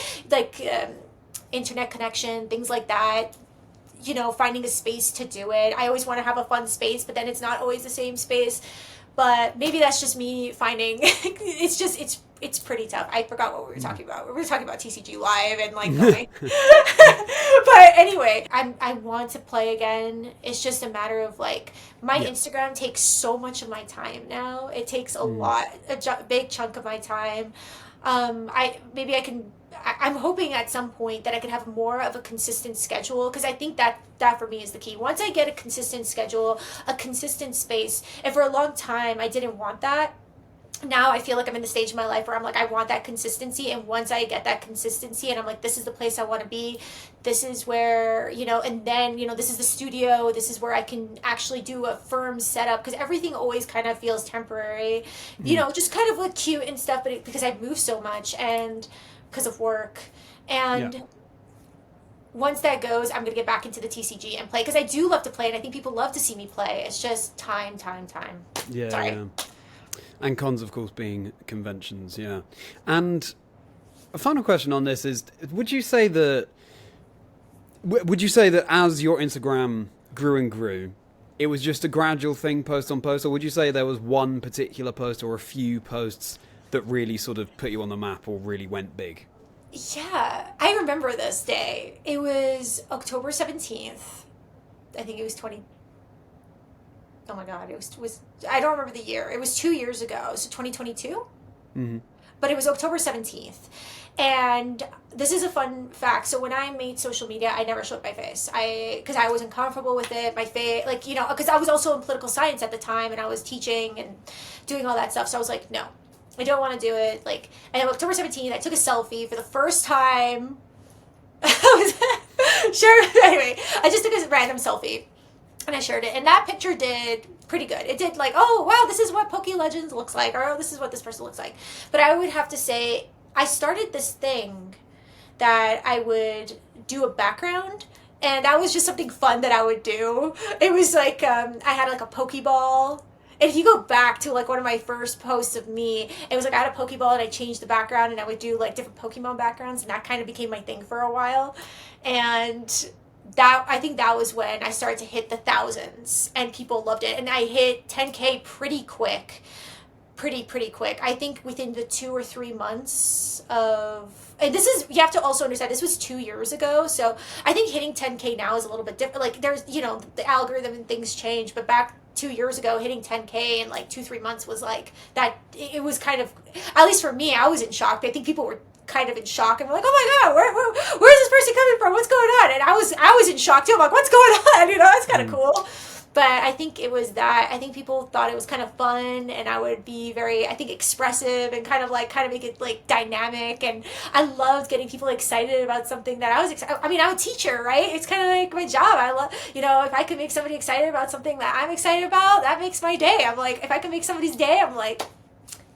internet connection, things like that. Finding a space to do it. I always want to have a fun space, but then it's not always the same space. But maybe that's just me finding, it's pretty tough. I forgot what we were talking about. We were talking about TCG Live and going. But anyway, I want to play again. It's just a matter of my Instagram takes so much of my time now. It takes a big chunk of my time. I'm hoping at some point that I could have more of a consistent schedule because I think that for me is the key. Once I get a consistent schedule, a consistent space, and for a long time I didn't want that. Now I feel like I'm in the stage of my life where I'm like, I want that consistency. And once I get that consistency and I'm like, this is the place I want to be. This is where, and then, this is the studio. This is where I can actually do a firm setup because everything always kind of feels temporary, just kind of look cute and stuff. But because I've moved so much and because of work and once that goes, I'm going to get back into the TCG and play because I do love to play and I think people love to see me play. It's just time. Yeah. Sorry. Yeah. And cons, of course, being conventions, yeah. And a final question on this is, would you say that as your Instagram grew and grew, it was just a gradual thing, post on post, or would you say there was one particular post or a few posts that really sort of put you on the map or really went big? Yeah, I remember this day. It was October 17th. I think it was oh my god, it was I don't remember the year. It was 2 years ago, so 2022. Mm-hmm. But it was October 17th. And this is a fun fact. So when I made social media, I never showed my face. Because I wasn't comfortable with it. My face, because I was also in political science at the time and I was teaching and doing all that stuff. So I was like, no, I don't want to do it. And on October 17th, I took a selfie for the first time. Sure. Anyway, I just took a random selfie. And I shared it. And that picture did pretty good. It did oh, wow, this is what PokiLegends looks like. Or, oh, this is what this person looks like. But I would have to say, I started this thing that I would do a background. And that was just something fun that I would do. It was I had a Pokeball. And if you go back to one of my first posts of me, it was I had a Pokeball and I changed the background. And I would do different Pokemon backgrounds. And that kind of became my thing for a while. And I think that was when I started to hit the thousands and people loved it. And I hit 10K pretty quick. Pretty quick. I think within the 2 or 3 months of, and you have to also understand, this was 2 years ago. So I think hitting 10K now is a little bit different. There's, the algorithm and things change. But back 2 years ago, hitting 10K in like 2-3 months was like that. It was kind of, at least for me, I was in shock. I think people were kind of in shock and were like, oh my god, where's this person coming from? What's going on? And I was in shock too. I'm like, what's going on? It's kind of cool. But I think it was that. I think people thought it was kind of fun, and I would be very, I think, expressive and kind of make it like dynamic. And I loved getting people excited about something that I was excited. I mean, I'm a teacher, right? It's kind of like my job. I love, if I could make somebody excited about something that I'm excited about, that makes my day. I'm like, if I can make somebody's day, I'm like,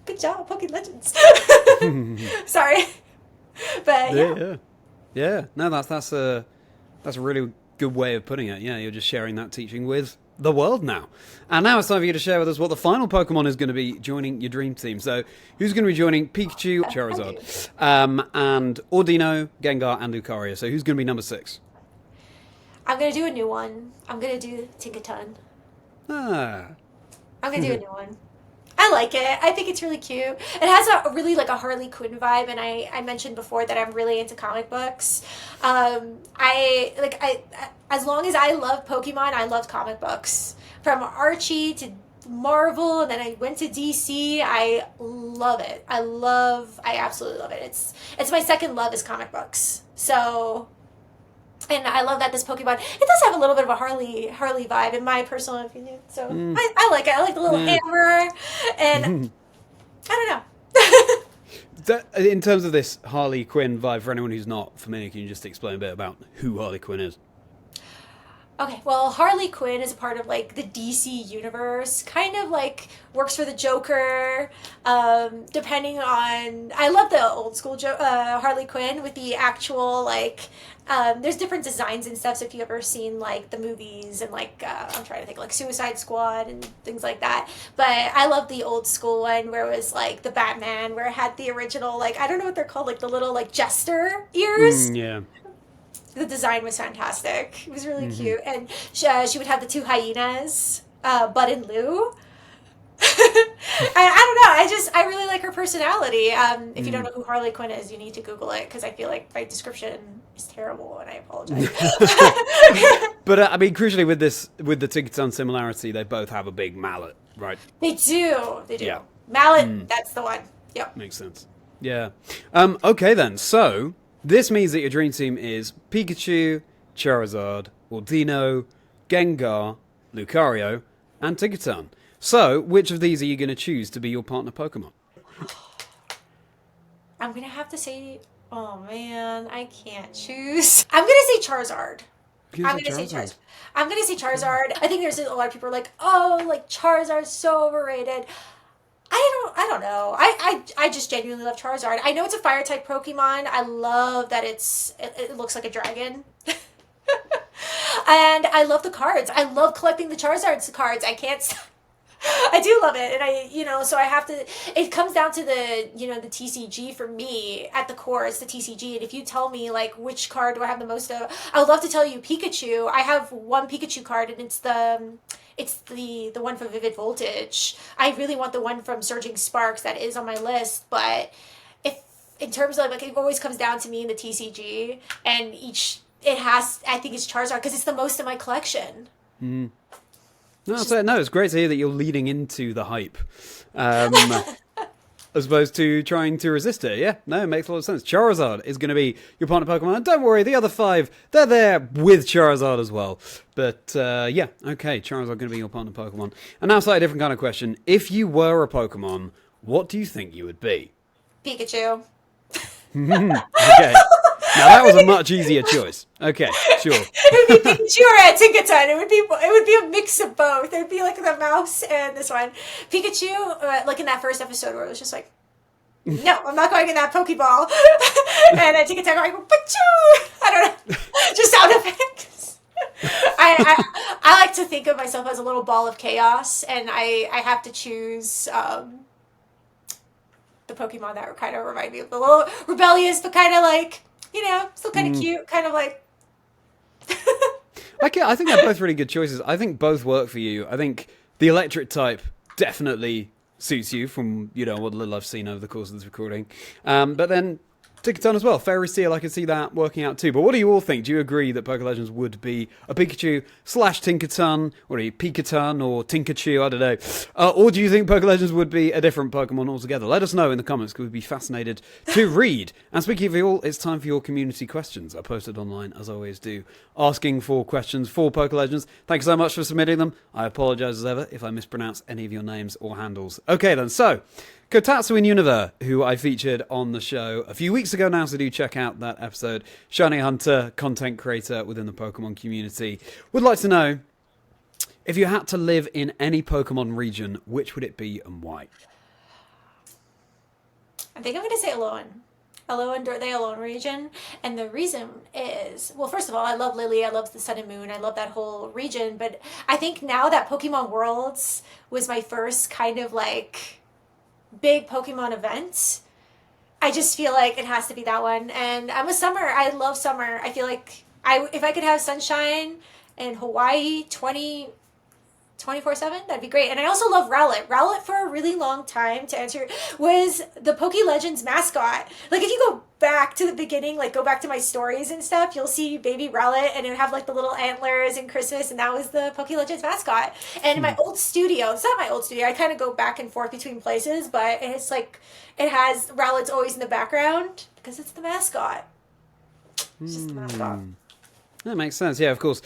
good job, PokiLegends. Sorry, but yeah. No, that's a really good way of putting it. Yeah, you're just sharing that teaching with the world now. And now it's time for you to share with us what the final Pokemon is going to be joining your dream team. So who's going to be joining Pikachu, Charizard, and Ordino, Gengar, and Lucario? So who's going to be number 6? I'm going to do a new one. I'm going to do Tinkaton. I'm going to do a new one. I like it. I think it's really cute. It has a really like a Harley Quinn vibe, and I mentioned before that I'm really into comic books. As long as I love Pokemon, I love comic books. From Archie to Marvel, and then I went to DC. I love it. I absolutely love it. It's my second love is comic books. So, and I love that this Pokemon, it does have a little bit of a Harley vibe, in my personal opinion. So I like it. I like the little hammer, and I don't know. In terms of this Harley Quinn vibe, for anyone who's not familiar, can you just explain a bit about who Harley Quinn is? Okay, well, Harley Quinn is a part of like the DC universe, kind of like works for the Joker. Depending on, I love the old school Harley Quinn with the actual like, there's different designs and stuff. So if you've ever seen like the movies and like, I'm trying to think like Suicide Squad and things like that. But I love the old school one where it was like the Batman, where it had the original, like, I don't know what they're called, like the little like jester ears. Yeah. The design was fantastic. It was really cute. And she would have the 2 hyenas, Bud and Lou. I don't know. I really like her personality. If you don't know who Harley Quinn is, you need to Google it, because I feel like my description is terrible, and I apologize. But I mean, crucially with the Tinkaton similarity, they both have a big mallet, right? They do. Yeah. Mallet, that's the one. Yep. Makes sense. Yeah. Okay then. So this means that your dream team is Pikachu, Charizard, Ordino, Gengar, Lucario, and Tinkaton. So, which of these are you going to choose to be your partner Pokemon? I'm going to have to say, oh man, I can't choose. I'm going to say Charizard. I'm going to say Charizard. I think there's a lot of people who are like, oh, like Charizard's so overrated. I don't know. I just genuinely love Charizard. I know it's a fire type Pokemon. I love that it looks like a dragon. And I love the cards. I love collecting the Charizard cards. I do love it. And so I have to, it comes down to the TCG for me. At the core, it's the TCG. And if you tell me like which card do I have the most of, I would love to tell you Pikachu. I have one Pikachu card, and it's the one from Vivid Voltage. I really want the one from Surging Sparks that is on my list, but in terms of like, it always comes down to me in the TCG, and I think it's Charizard because it's the most in my collection. No, it's great to hear that you're leading into the hype, as opposed to trying to resist it. Yeah, no, it makes a lot of sense. Charizard is going to be your partner Pokemon. And don't worry, the other 5, they're there with Charizard as well. But yeah, okay, Charizard going to be your partner Pokemon. And now slightly different kind of question. If you were a Pokemon, what do you think you would be? Pikachu. Okay. Now that was a much easier choice. Okay, sure. It would be Pikachu or a Tinkaton. It would be a mix of both. It would be like the mouse and this one. Pikachu, like in that first episode where it was just like, no, I'm not going in that Pokeball. And a Tinkaton going, Pikachu! I don't know. Just sound effects. I like to think of myself as a little ball of chaos, and I have to choose the Pokemon that kind of remind me of the little rebellious, but kind of like, still kind of cute, kind of like. I think they're both really good choices. I think both work for you. I think the electric type definitely suits you from what little I've seen over the course of this recording. But then Tinkaton as well. Fairy Seal, I can see that working out too. But what do you all think? Do you agree that PokiLegends would be a Pikachu / Tinkaton, or a Pikaton or Tinkachu, I don't know. Or do you think PokiLegends would be a different Pokemon altogether? Let us know in the comments, because we'd be fascinated to read. And speaking of you all, it's time for your community questions. I posted online, as I always do, asking for questions for PokiLegends. Thanks so much for submitting them. I apologise as ever if I mispronounce any of your names or handles. Okay then, so Kotatsu in Universe, who I featured on the show a few weeks ago now, so do check out that episode. Shiny Hunter, content creator within the Pokemon community, would like to know, if you had to live in any Pokemon region, which would it be and why? I think I'm going to say Alolan. Alolan, the Alolan region. And the reason is, well, first of all, I love Lily. I love the Sun and Moon. I love that whole region. But I think now that Pokemon Worlds was my first kind of like big Pokemon event, I just feel like it has to be that one. And I'm a summer. I love summer. I feel like if I could have sunshine in Hawaii 24/7, that'd be great. And I also love Rowlet. Rowlet, for a really long time, to answer, was the PokiLegends mascot. Like, if you go back to the beginning, like go back to my stories and stuff, you'll see baby Rowlet, and it would have like the little antlers and Christmas, and that was the PokiLegends mascot. And in my old studio, it's not my old studio, I kind of go back and forth between places, but it's like, it has Rowlet's always in the background because it's the mascot. It's just the mascot. That makes sense. Yeah, of course.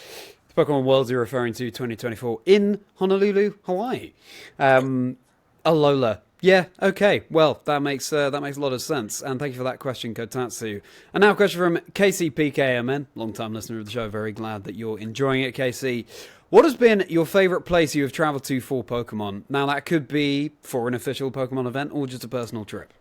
The Pokemon Worlds you're referring to 2024 in Honolulu, Hawaii. Alola. Yeah, okay. Well, that makes a lot of sense. And thank you for that question, Kotatsu. And now a question from KCPKMN, long-time listener of the show. Very glad that you're enjoying it, KC. What has been your favourite place you have travelled to for Pokemon? Now, that could be for an official Pokemon event or just a personal trip.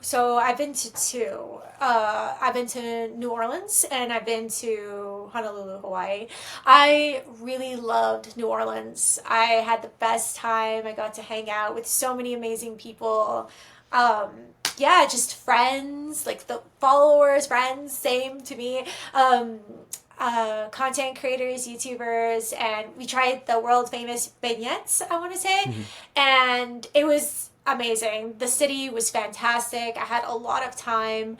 So I've been to two. I've been to New Orleans and I've been to Honolulu, Hawaii. I really loved New Orleans. I had the best time. I got to hang out with so many amazing people. Yeah, just friends, like the followers, friends, same to me. Content creators, YouTubers, and we tried the world famous beignets, I want to say. And it was amazing. The city was fantastic. I had a lot of time.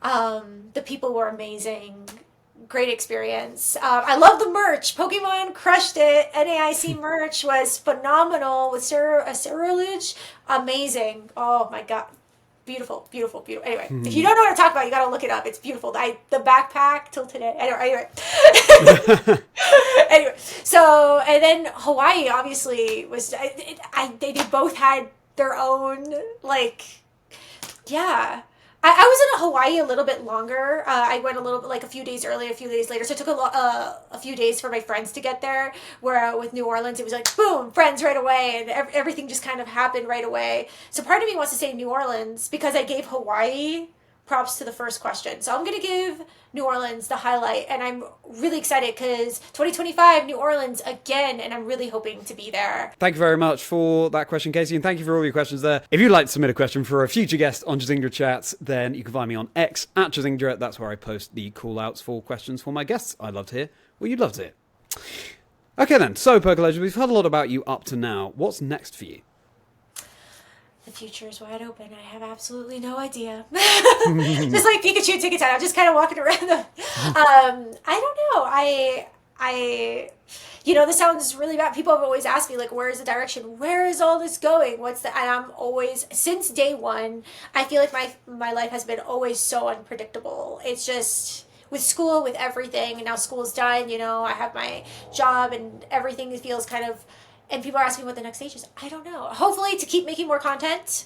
The people were amazing. Great experience. I love the merch. Pokemon crushed it. NAIC merch was phenomenal with Ceruledge. Amazing. Oh my god. Beautiful, beautiful, beautiful. Anyway, if you don't know what to talk about, you gotta look it up. It's beautiful. The backpack till today. Anyway. Anyway, so, and then Hawaii obviously was, they both had their own, like, yeah. I was in Hawaii a little bit longer. I went a little bit, like a few days early, a few days later. So it took a few days for my friends to get there. Where with New Orleans, it was like, boom, friends right away. And everything just kind of happened right away. So part of me wants to say New Orleans because I gave Hawaii props to the first question. So I'm going to give New Orleans the highlight. And I'm really excited because 2025, New Orleans again. And I'm really hoping to be there. Thank you very much for that question, Casey. And thank you for all your questions there. If you'd like to submit a question for a future guest on Chazingdra Chats, then you can find me on X at Chazingdra. That's where I post the call outs for questions for my guests. I'd love to hear what you'd love to hear. Okay then. So, PokiLegends, we've heard a lot about you up to now. What's next for you? The future is wide open. I have absolutely no idea. Just like Pikachu ticket time. I'm just kind of walking around. I don't know. I, you know, this sounds really bad. People have always asked me, like, where is the direction? Where is all this going? And I'm always, since day one, I feel like my life has been always so unpredictable. It's just, with school, with everything, and now school's done, you know, I have my job and everything feels kind of, and people are asking what the next stage is. I don't know. Hopefully to keep making more content,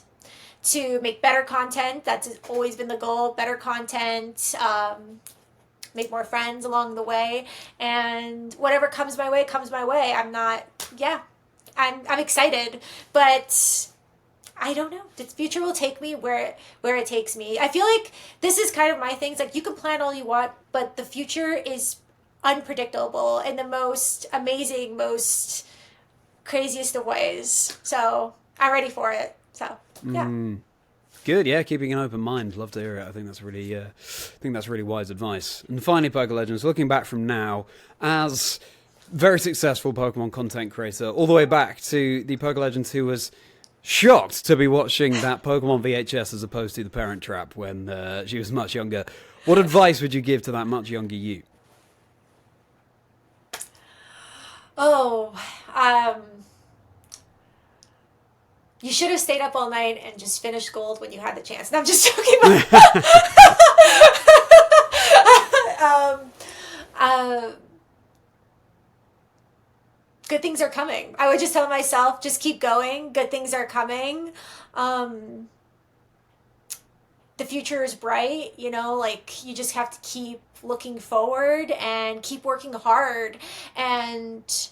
to make better content. That's always been the goal. Better content, make more friends along the way. And whatever comes my way, comes my way. I'm excited. But I don't know. The future will take me where it takes me. I feel like this is kind of my thing. It's like you can plan all you want, but the future is unpredictable in the most amazing, most craziest of ways. So I'm ready for it. So yeah. Good, yeah. Keeping an open mind. Love to hear it. I think that's really wise advice. And finally, PokiLegends, looking back from now as very successful Pokemon content creator, all the way back to the PokiLegends who was shocked to be watching that Pokemon VHS as opposed to The Parent Trap when she was much younger. What advice would you give to that much younger you? Oh, you should have stayed up all night and just finished Gold when you had the chance. No, I'm just joking. Good things are coming. I would just tell myself, just keep going. Good things are coming. The future is bright, you know, like you just have to keep looking forward and keep working hard, and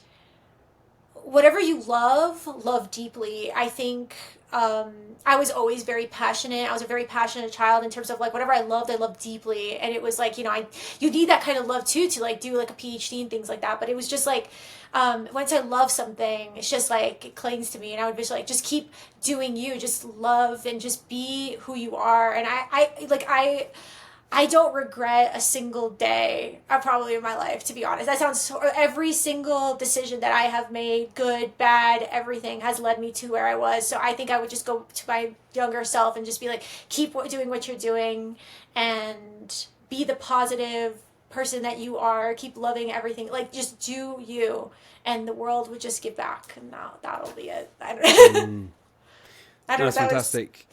whatever you love deeply. I think I was always very passionate. I was a very passionate child in terms of like whatever I loved deeply. And it was like, you know, you need that kind of love too to like do like a PhD and things like that. But it was just like once I love something, it's just like it clings to me, and I would just like just keep doing you, just love and just be who you are. And I don't regret a single day, probably in my life, to be honest. That sounds so, every single decision that I have made, good, bad, everything has led me to where I was. So I think I would just go to my younger self and just be like, keep doing what you're doing and be the positive person that you are. Keep loving everything. Like, just do you, and the world would just give back. And now that'll be it. I don't know. I don't know. That's fantastic.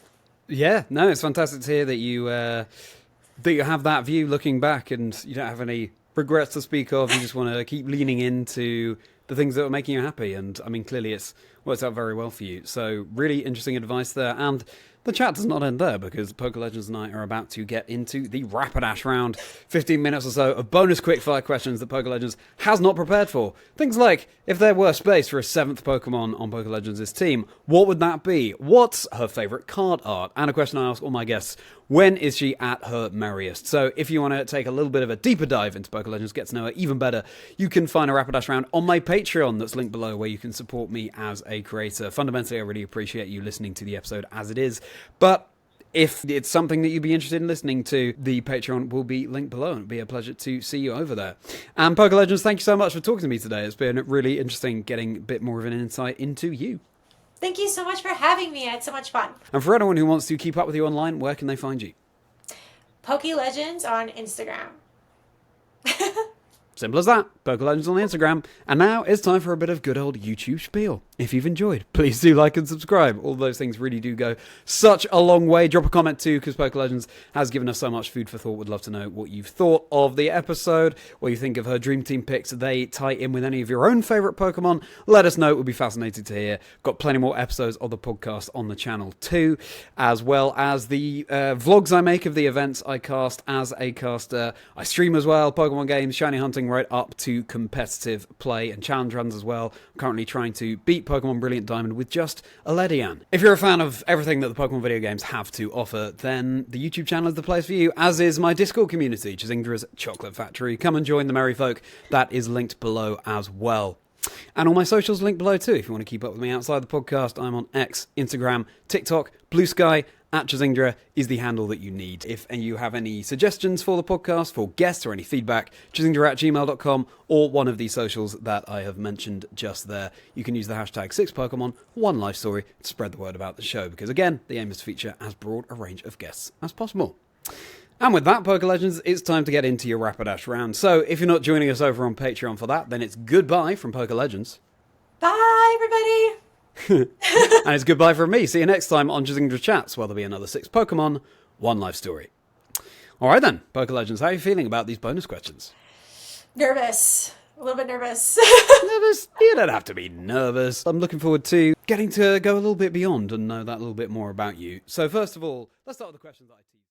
Yeah, no, it's fantastic to hear that you have that view looking back and you don't have any regrets to speak of. You just want to keep leaning into the things that are making you happy. And I mean, clearly it's worked out very well for you. So really interesting advice there. And the chat does not end there, because PokiLegends and I are about to get into the Rapidash round. 15 minutes or so of bonus quickfire questions that PokiLegends has not prepared for. Things like, if there were space for a 7th Pokemon on PokiLegends' team, what would that be? What's her favourite card art? And a question I ask all my guests: when is she at her merriest? So if you want to take a little bit of a deeper dive into PokiLegends, get to know her even better, you can find a Rapidash round on my Patreon that's linked below, where you can support me as a creator. Fundamentally, I really appreciate you listening to the episode as it is. But if it's something that you'd be interested in listening to, the Patreon will be linked below, and it'll be a pleasure to see you over there. And PokiLegends, thank you so much for talking to me today. It's been really interesting getting a bit more of an insight into you. Thank you so much for having me. I had so much fun. And for anyone who wants to keep up with you online, where can they find you? PokiLegends on Instagram. Simple as that. PokiLegends on Instagram. And now it's time for a bit of good old YouTube spiel. If you've enjoyed, please do like and subscribe. All those things really do go such a long way. Drop a comment too, because PokiLegends has given us so much food for thought. Would love to know what you've thought of the episode, what you think of her Dream Team picks. They tie in with any of your own favourite Pokemon. Let us know. It would be fascinating to hear. Got plenty more episodes of the podcast on the channel too, as well as the vlogs I make of the events I cast as a caster. I stream as well, Pokemon games, shiny hunting, right up to competitive play and challenge runs as well. I'm currently trying to beat Pokemon Brilliant Diamond with just a Ledian. If you're a fan of everything that the Pokemon video games have to offer, then the YouTube channel is the place for you, as is my Discord community, Chazingdra's Chocolate Factory. Come and join the merry folk. That is linked below as well. And all my socials linked below too. If you want to keep up with me outside the podcast, I'm on X, Instagram, TikTok, Blue Sky. At Chazingdra is the handle that you need. If you have any suggestions for the podcast, for guests, or any feedback, chazingdra@gmail.com, or one of the socials that I have mentioned just there. You can use the hashtag 6Pokemon, 1Life to spread the word about the show, because again, the aim is to feature as broad a range of guests as possible. And with that, PokiLegends, it's time to get into your Rapidash round. So if you're not joining us over on Patreon for that, then it's goodbye from PokiLegends. Bye, everybody. And it's goodbye from me. See you next time on Chazingdra Chats, where there'll be another 6 Pokemon, 1 life story. Alright then, PokiLegends, how are you feeling about these bonus questions? Nervous. A little bit nervous. Nervous? You don't have to be nervous. I'm looking forward to getting to go a little bit beyond and know that little bit more about you. So first of all, let's start with the questions that I teased.